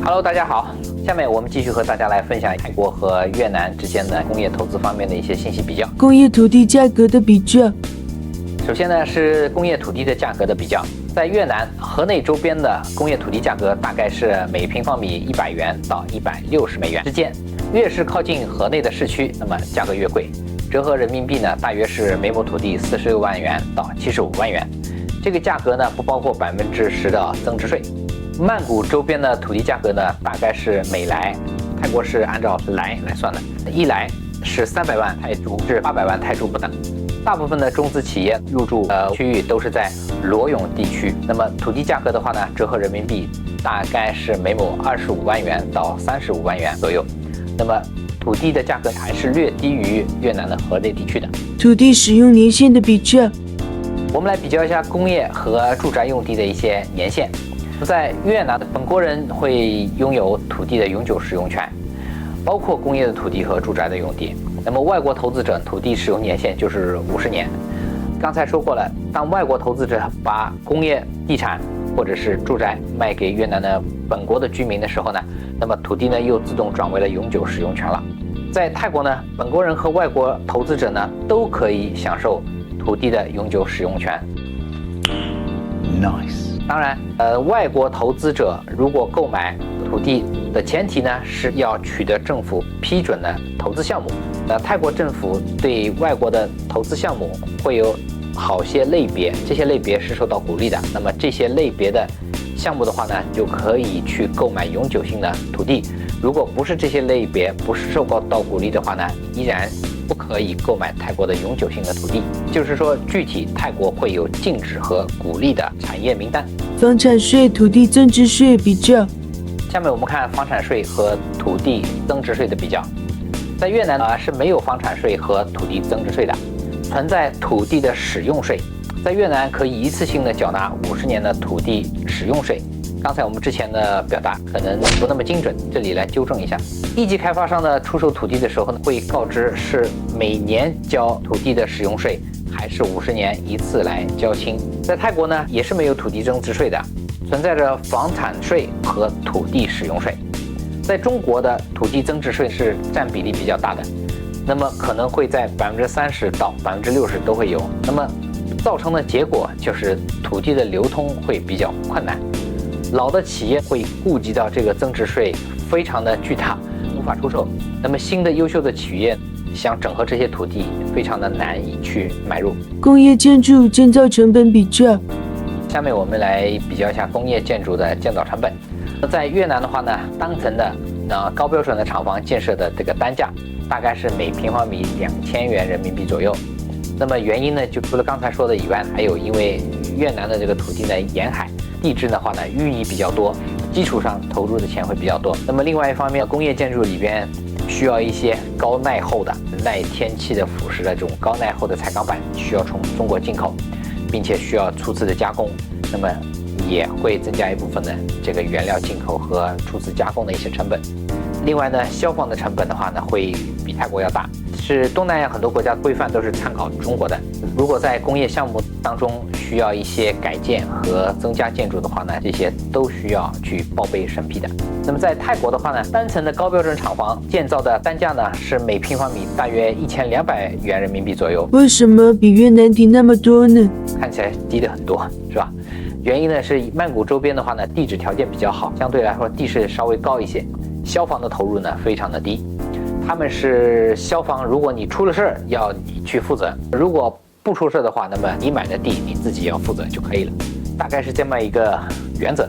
Hello， 大家好，下面我们继续和大家来分享泰国和越南之间的工业投资方面的一些信息比较。工业土地价格的比较。首先呢是工业土地的价格的比较，在越南河内周边的工业土地价格大概是每平方米100元到160美元之间，越是靠近河内的市区，那么价格越贵，折合人民币呢大约是每亩土地46万元到75万元。这个价格呢不包括10%的增值税。曼谷周边的土地价格呢大概是每来，泰国是按照来算的，一来是300万泰铢至800万泰铢不等。大部分的中资企业入驻区域都是在罗涌地区，那么土地价格的话呢，折合人民币大概是每亩25万元到35万元左右。那么土地的价格还是略低于越南的河内地区的。土地使用年限的比较，我们来比较一下工业和住宅用地的一些年限。在越南的本国人会拥有土地的永久使用权，包括工业的土地和住宅的用地。那么外国投资者土地使用年限就是50年。刚才说过了，当外国投资者把工业地产或者是住宅卖给越南的本国的居民的时候呢，那么土地呢又自动转为了永久使用权了。在泰国呢，本国人和外国投资者呢都可以享受土地的永久使用权。Nice。当然，外国投资者如果购买土地的前提呢，是要取得政府批准的投资项目。泰国政府对外国的投资项目会有好些类别，这些类别是受到鼓励的。那么这些类别的项目的话呢，就可以去购买永久性的土地。如果不是这些类别，不是受到鼓励的话呢，依然不可以购买泰国的永久性的土地。就是说，具体泰国会有禁止和鼓励的产业名单。房产税、土地增值税比较。下面我们看房产税和土地增值税的比较。在越南是没有房产税和土地增值税的，存在土地的使用税。在越南可以一次性的缴纳50年的土地使用税。刚才我们之前的表达可能不那么精准，这里来纠正一下。一级开发商的出售土地的时候呢，会告知是每年交土地的使用税，还是50年一次来交清。在泰国呢，也是没有土地增值税的，存在着房产税和土地使用税。在中国的土地增值税是占比例比较大的，那么可能会在30%到60%都会有。那么造成的结果就是土地的流通会比较困难。老的企业会顾及到这个增值税非常的巨大，无法出售。那么新的优秀的企业想整合这些土地，非常的难以去买入。工业建筑建造成本比较。下面我们来比较一下工业建筑的建造成本。在越南的话呢，当层的高标准的厂房建设的这个单价大概是每平方米2000元人民币左右。那么原因呢，就除了刚才说的以外，还有因为越南的这个土地呢沿海，地质的话呢淤泥比较多，基础上投入的钱会比较多。那么另外一方面，工业建筑里边需要一些高耐候的、耐天气的腐蚀的这种高耐候的彩钢板，需要从中国进口，并且需要初次的加工。那么也会增加一部分的这个原料进口和初次加工的一些成本。另外呢，消防的成本的话呢，会比泰国要大，是东南亚很多国家规范都是参考中国的。如果在工业项目当中需要一些改建和增加建筑的话呢，这些都需要去报备审批的。那么在泰国的话呢，单层的高标准厂房建造的单价呢是每平方米大约1200元人民币左右。为什么比越南低那么多呢？看起来低的很多，是吧？原因呢是曼谷周边的话呢，地质条件比较好，相对来说地势稍微高一些，消防的投入呢非常的低。他们是消防，如果你出了事儿要你去负责，如果不出事的话，那么你买的地你自己要负责就可以了，大概是这么一个原则。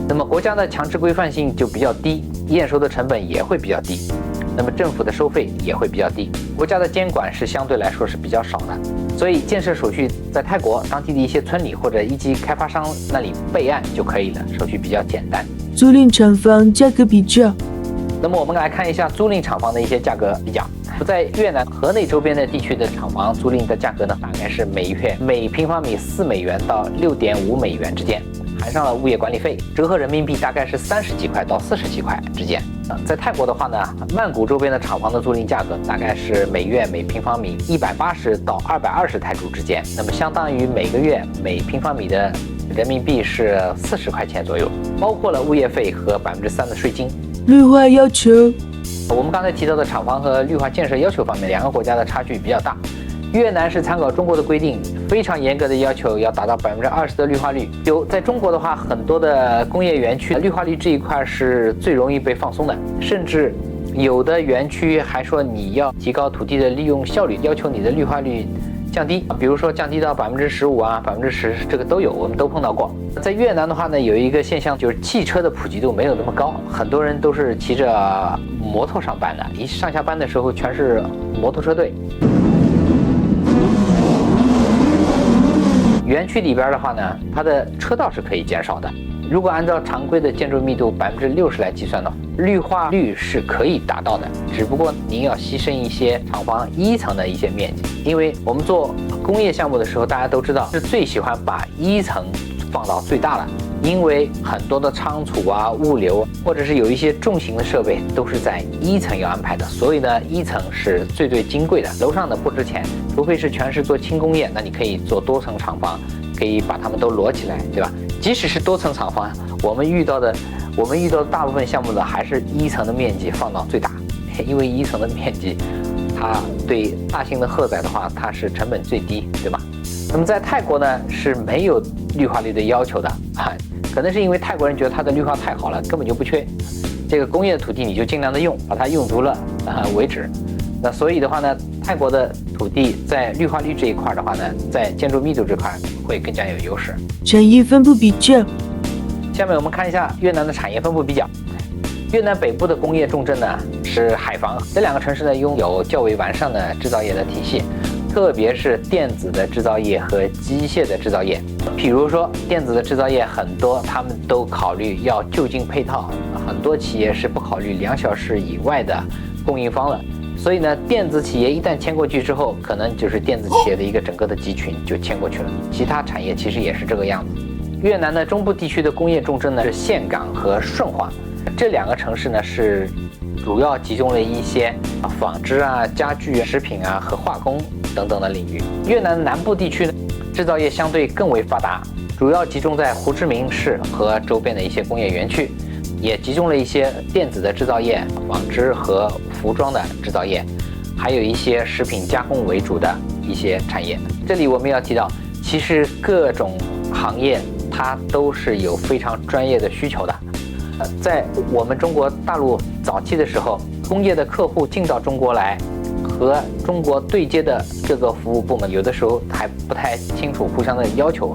那么国家的强制规范性就比较低，验收的成本也会比较低，那么政府的收费也会比较低，国家的监管是相对来说是比较少的。所以建设手续在泰国当地的一些村里或者一级开发商那里备案就可以了，手续比较简单。租赁厂房价格比较。那么我们来看一下租赁厂房的一些价格比较。在越南河内周边的地区的厂房租赁的价格呢，大概是每月每平方米4美元到6.5美元之间，含上了物业管理费，折合人民币大概是30几块到40几块之间。在泰国的话呢，曼谷周边的厂房的租赁价格大概是每月每平方米180到220泰铢之间，那么相当于每个月每平方米的人民币是40块钱左右，包括了物业费和3%的税金。绿化要求，我们刚才提到的厂房和绿化建设要求方面，两个国家的差距比较大。越南是参考中国的规定，非常严格的要求要达到20%的绿化率。在中国的话，很多的工业园区绿化率这一块是最容易被放松的，甚至有的园区还说你要提高土地的利用效率，要求你的绿化率降低，比如说降低到15%啊，10%这个都有，我们都碰到过。在越南的话呢，有一个现象就是汽车的普及度没有那么高，很多人都是骑着摩托上班的，一上下班的时候全是摩托车队。园区里边的话呢，它的车道是可以减少的。如果按照常规的建筑密度60%来计算的话，绿化率是可以达到的，只不过您要牺牲一些厂房一层的一些面积，因为我们做工业项目的时候，大家都知道是最喜欢把一层放到最大了，因为很多的仓储啊、物流或者是有一些重型的设备都是在一层要安排的，所以呢，一层是最金贵的，楼上的不值钱，除非是全是做轻工业，那你可以做多层厂房，可以把它们都摞起来，对吧？即使是多层厂房，我们遇到的大部分项目呢，还是一层的面积放到最大，因为一层的面积，它对大型的荷载的话，它是成本最低，对吧？那么在泰国呢是没有绿化率的要求的啊，可能是因为泰国人觉得它的绿化太好了，根本就不缺，这个工业的土地你就尽量的用，把它用足了为止。那所以的话呢，泰国的土地在绿化率这一块的话呢，在建筑密度这块会更加有优势。产业分布比较，下面我们看一下越南的产业分布比较。越南北部的工业重镇呢是海防，这两个城市呢拥有较为完善的制造业的体系，特别是电子的制造业和机械的制造业。比如说电子的制造业很多，他们都考虑要就近配套，很多企业是不考虑2小时以外的供应方了。所以呢，电子企业一旦迁过去之后，可能就是电子企业的一个整个的集群就迁过去了。其他产业其实也是这个样子。越南的中部地区的工业重镇呢是岘港和顺化，这两个城市呢是主要集中了一些纺织啊、家具、食品啊和化工等等的领域。越南南部地区呢，制造业相对更为发达，主要集中在胡志明市和周边的一些工业园区。也集中了一些电子的制造业、纺织和服装的制造业，还有一些食品加工为主的一些产业。这里我们要提到，其实各种行业它都是有非常专业的需求的。在我们中国大陆早期的时候，工业的客户进到中国来，和中国对接的各个服务部门有的时候还不太清楚互相的要求，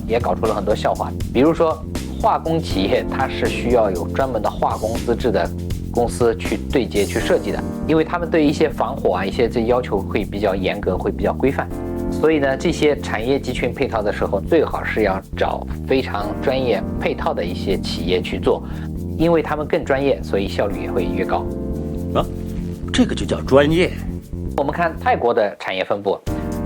也搞出了很多笑话。比如说化工企业，它是需要有专门的化工资质的公司去对接去设计的，因为他们对一些防火啊一些这要求会比较严格，会比较规范。所以呢，这些产业集群配套的时候，最好是要找非常专业配套的一些企业去做，因为他们更专业，所以效率也会越高。啊，这个就叫专业。我们看泰国的产业分布，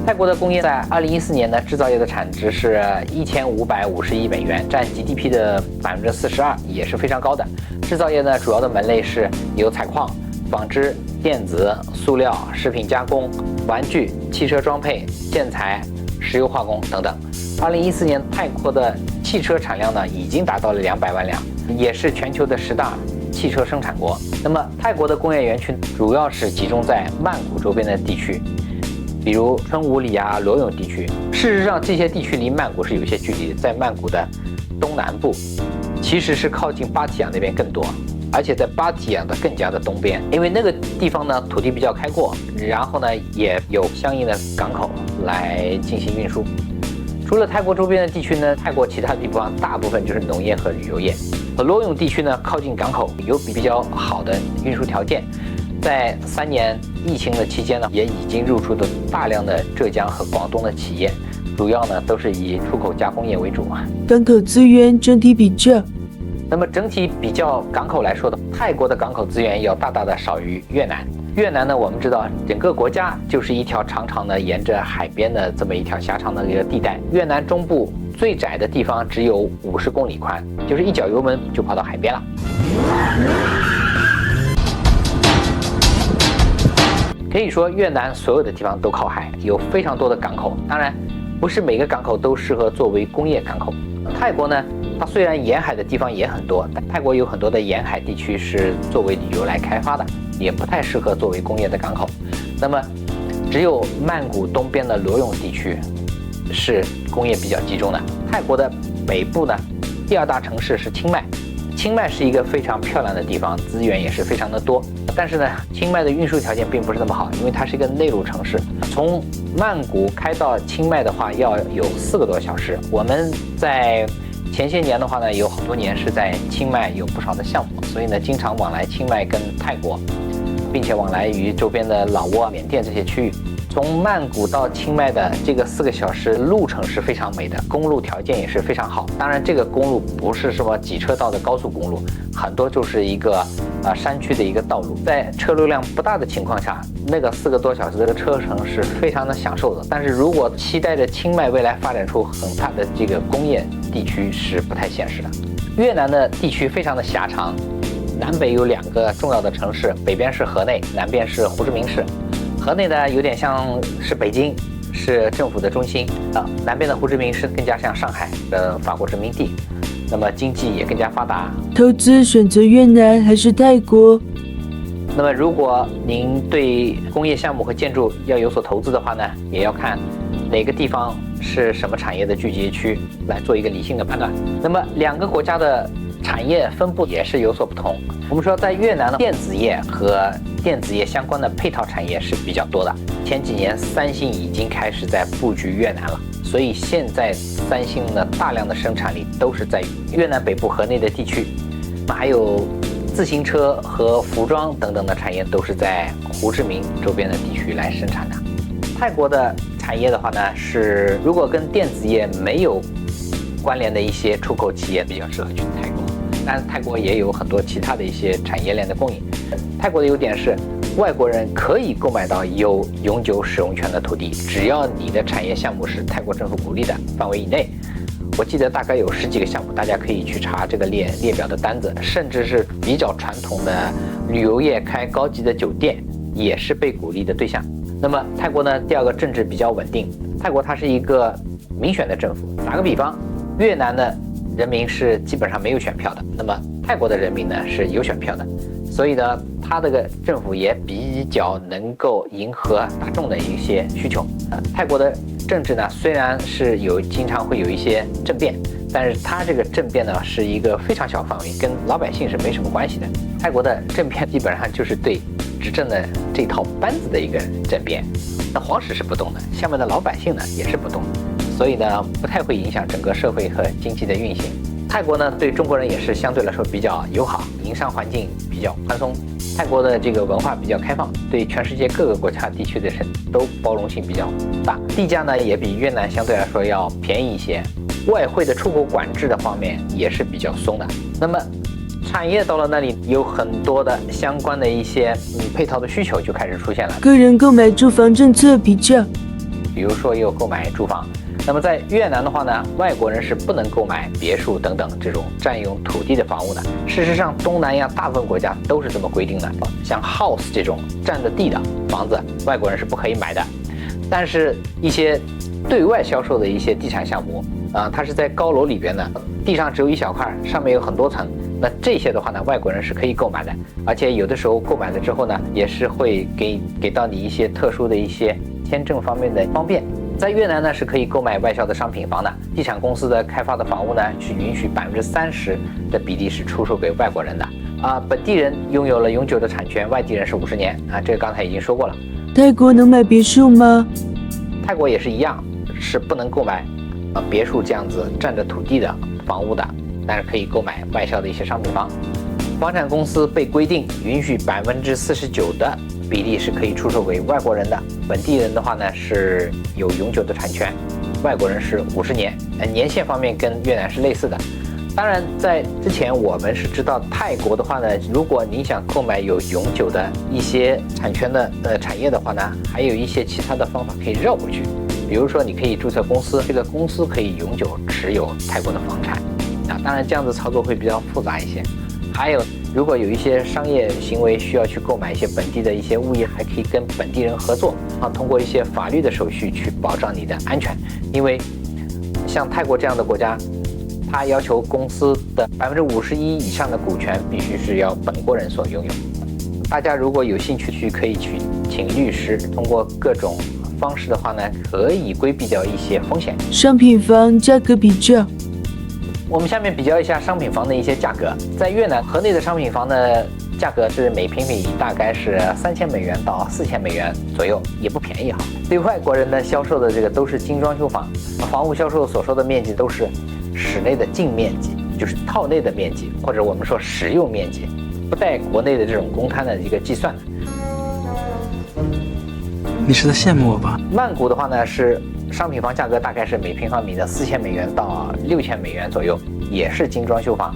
泰国的工业在2014年的制造业的产值是1550亿美元，占 GDP 的42%，也是非常高的。制造业呢，主要的门类是有采矿、纺织、电子、塑料、食品加工、玩具、汽车装配、建材、石油化工等等。2014年泰国的汽车产量呢，已经达到了200万辆，也是全球的10大汽车生产国。那么泰国的工业园区主要是集中在曼谷周边的地区，比如春武里啊、罗勇地区。事实上，这些地区离曼谷是有一些距离的，在曼谷的东南部，其实是靠近芭提雅那边更多，而且在芭提雅的更加的东边，因为那个地方呢土地比较开阔，然后呢也有相应的港口来进行运输。除了泰国周边的地区呢，泰国其他地方大部分就是农业和旅游业。罗勇地区呢靠近港口，有比较好的运输条件。在3年疫情的期间呢，也已经入驻了大量的浙江和广东的企业，主要呢都是以出口加工业为主。港口资源整体比较，那么整体比较港口来说的，泰国的港口资源要大大的少于越南。越南呢，我们知道整个国家就是一条长长的沿着海边的这么一条狭长的一个地带。越南中部最窄的地方只有50公里宽，就是一脚油门就跑到海边了。可以说越南所有的地方都靠海，有非常多的港口。当然，不是每个港口都适合作为工业港口。泰国呢，它虽然沿海的地方也很多，但泰国有很多的沿海地区是作为旅游来开发的，也不太适合作为工业的港口。那么，只有曼谷东边的罗涌地区是工业比较集中的。泰国的北部呢，第二大城市是清迈。清迈是一个非常漂亮的地方，资源也是非常的多。但是呢，清迈的运输条件并不是那么好，因为它是一个内陆城市。从曼谷开到清迈的话，要有4个多小时。我们在前些年的话呢，有好多年是在清迈有不少的项目，所以呢，经常往来清迈跟泰国，并且往来于周边的老挝、缅甸这些区域。从曼谷到清迈的这个4个小时路程是非常美的，公路条件也是非常好。当然，这个公路不是什么几车道的高速公路，很多就是一个山区的一个道路。在车流量不大的情况下，那个4个多小时的车程是非常的享受的。但是如果期待着清迈未来发展出很大的这个工业地区是不太现实的。越南的地区非常的狭长，南北有2个重要的城市，北边是河内，南边是胡志明市。河内呢有点像是北京，是政府的中心南边的胡志明市更加像上海的法国殖民地，那么经济也更加发达。投资选择越南还是泰国？那么如果您对工业项目和建筑要有所投资的话呢，也要看哪个地方是什么产业的聚集区，来做一个理性的判断。那么2个国家的产业分布也是有所不同。我们说在越南的电子业和电子业相关的配套产业是比较多的。前几年三星已经开始在布局越南了，所以现在三星的大量的生产力都是在越南北部河内的地区，还有自行车和服装等等的产业都是在胡志明周边的地区来生产的。泰国的产业的话呢，是如果跟电子业没有关联的一些出口企业比较适合去泰国，但是泰国也有很多其他的一些产业链的供应。泰国的优点是外国人可以购买到有永久使用权的土地，只要你的产业项目是泰国政府鼓励的范围以内。我记得大概有10几个项目，大家可以去查这个列表的单子，甚至是比较传统的旅游业开高级的酒店也是被鼓励的对象。那么泰国呢，第2个政治比较稳定，泰国它是一个民选的政府。打个比方，越南的人民是基本上没有选票的，那么泰国的人民呢是有选票的，所以呢，它这个政府也比较能够迎合大众的一些需求。泰国的政治呢，虽然是经常会有一些政变，但是它这个政变呢是一个非常小范围，跟老百姓是没什么关系的。泰国的政变基本上就是对执政的这套班子的一个政变，那皇室是不动的，下面的老百姓呢也是不动的，所以呢不太会影响整个社会和经济的运行。泰国呢对中国人也是相对来说比较友好，营商环境比较宽松。泰国的这个文化比较开放，对全世界各个国家地区的人都包容性比较大。地价呢也比越南相对来说要便宜一些。外汇的出口管制的方面也是比较松的。那么产业到了那里，有很多的相关的一些配套的需求就开始出现了。个人购买住房政策比较，比如说有购买住房。那么在越南的话呢，外国人是不能购买别墅等等这种占用土地的房屋的。事实上，东南亚大部分国家都是这么规定的。像 house 这种占着地的房子，外国人是不可以买的。但是，一些对外销售的一些地产项目它是在高楼里边的，地上只有一小块，上面有很多层。那这些的话呢，外国人是可以购买的，而且有的时候购买了之后呢，也是会给到你一些特殊的一些签证方面的方便。在越南呢，是可以购买外销的商品房的，地产公司的开发的房屋呢，是允许30%的比例是出售给外国人的本地人拥有了永久的产权，外地人是50年这个刚才已经说过了。泰国能买别墅吗？泰国也是一样，是不能购买别墅这样子占着土地的房屋的，但是可以购买外销的一些商品房。房产公司被规定允许49%的比例是可以出售给外国人的，本地人的话呢是有永久的产权，外国人是50年，年限方面跟越南是类似的。当然，在之前我们是知道泰国的话呢，如果你想购买有永久的一些产权的产业的话呢，还有一些其他的方法可以绕过去。比如说，你可以注册公司，这个公司可以永久持有泰国的房产当然这样子操作会比较复杂一些。还有，如果有一些商业行为需要去购买一些本地的一些物业，还可以跟本地人合作通过一些法律的手续去保障你的安全。因为像泰国这样的国家，它要求公司的51%以上的股权必须是要本国人所拥有。大家如果有兴趣可以去请律师，通过各种方式的话呢，可以规避掉一些风险。商品房价格比较。我们下面比较一下商品房的一些价格。在越南河内的商品房的价格是每平米大概是$3000到$4000左右，也不便宜哈。对外国人呢销售的这个都是精装修房，房屋销售所说的面积都是室内的净面积，就是套内的面积，或者我们说实用面积，不带国内的这种公摊的一个计算的。你是在羡慕我吧？曼谷的话呢是商品房价格大概是每平方米的$4000到$6000左右，也是精装修房。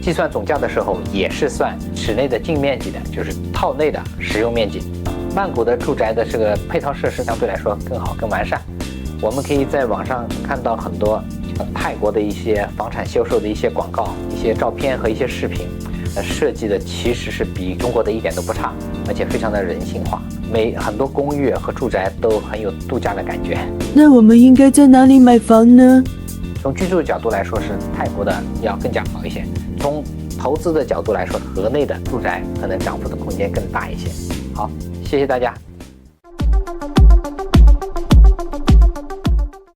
计算总价的时候也是算室内的净面积的，就是套内的实用面积。曼谷的住宅的这个配套设施相对来说更好更完善。我们可以在网上看到很多泰国的一些房产销售的一些广告、一些照片和一些视频，设计的其实是比中国的一点都不差，而且非常的人性化。很多公寓和住宅都很有度假的感觉。那我们应该在哪里买房呢？从居住的角度来说，是泰国的要更加好一些。从投资的角度来说，河内的住宅可能涨幅的空间更大一些。好，谢谢大家。